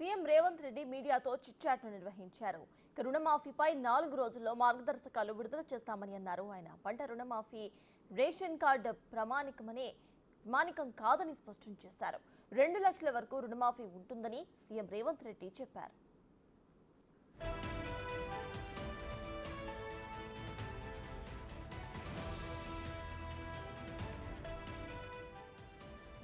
CM Revanth Reddy మీడియాతో చిట్చాట్ను నిర్వహించారు. రుణమాఫీపై 4 రోజుల్లో మార్గదర్శకాలు విడుదల చేస్తామని అన్నారు. ఆయన పంట రుణమాఫీ రేషన్ కార్డు ప్రామాణికం కాదని స్పష్టం చేశారు. 2 లక్షల వరకు రుణమాఫీ ఉంటుందని సీఎం రేవంత్ రెడ్డి చెప్పారు.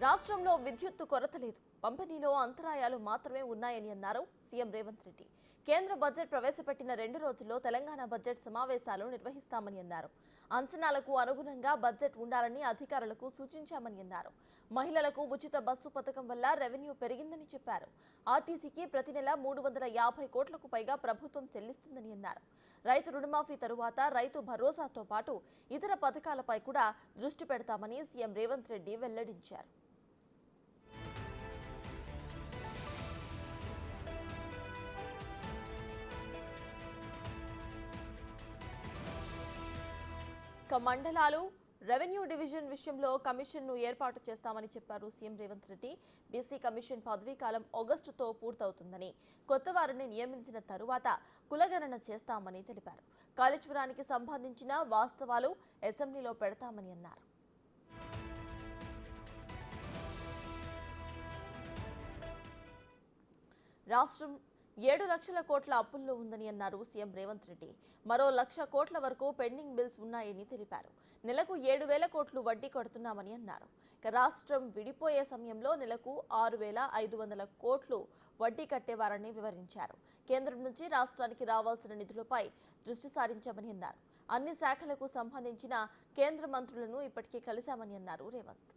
రాష్ట్రంలో విద్యుత్తు కొరత లేదు, పంపిణీలో అంతరాయాలు మాత్రమే ఉన్నాయని అన్నారు సీఎం రేవంత్ రెడ్డి. కేంద్ర బడ్జెట్ ప్రవేశపెట్టిన 2 రోజుల్లో తెలంగాణ బడ్జెట్ సమావేశాలు నిర్వహిస్తామని అన్నారు. అంచనాలకు అనుగుణంగా బడ్జెట్ ఉండాలని అధికారులకు సూచించామని అన్నారు. మహిళలకు ఉచిత బస్సు పథకం వల్ల రెవెన్యూ పెరిగిందని చెప్పారు. ఆర్టీసీకి ప్రతి నెల 350 కోట్లకు పైగా ప్రభుత్వం చెల్లిస్తుందని అన్నారు. రైతు రుణమాఫీ తరువాత రైతు భరోసాతో పాటు ఇతర పథకాలపై కూడా దృష్టి పెడతామని సీఎం రేవంత్ రెడ్డి వెల్లడించారు. మండలాలు రెవెన్యూ డివిజన్ విషయంలో కమిషన్ను ఏర్పాటు చేస్తామని చెప్పారు CM Revanth Reddy. BC commission పదవీకాలం ఆగస్టుతో పూర్తవుతుందని, కొత్త వారిని నియమించిన తరువాత కులగణన చేస్తామని తెలిపారు. కాళేశ్వరానికి సంబంధించిన వాస్తవాలు అసెంబ్లీలో పెడతామని అన్నారు. రాష్ట్రం 7 లక్షల కోట్ల అప్పుల్లో ఉందని అన్నారు సీఎం రేవంత్ రెడ్డి. మరో 1 లక్ష కోట్ల వరకు పెండింగ్ బిల్స్ ఉన్నాయని తెలిపారు. నెలకు 7,000 కోట్లు వడ్డీ కడుతున్నామని అన్నారు. రాష్ట్రం విడిపోయే సమయంలో నెలకు 6,500 కోట్లు వడ్డీ కట్టేవారని వివరించారు. కేంద్రం నుంచి రాష్ట్రానికి రావాల్సిన నిధులపై దృష్టి సారించామని అన్నారు. అన్ని శాఖలకు సంబంధించిన కేంద్ర మంత్రులను ఇప్పటికే కలిశామని అన్నారు రేవంత్.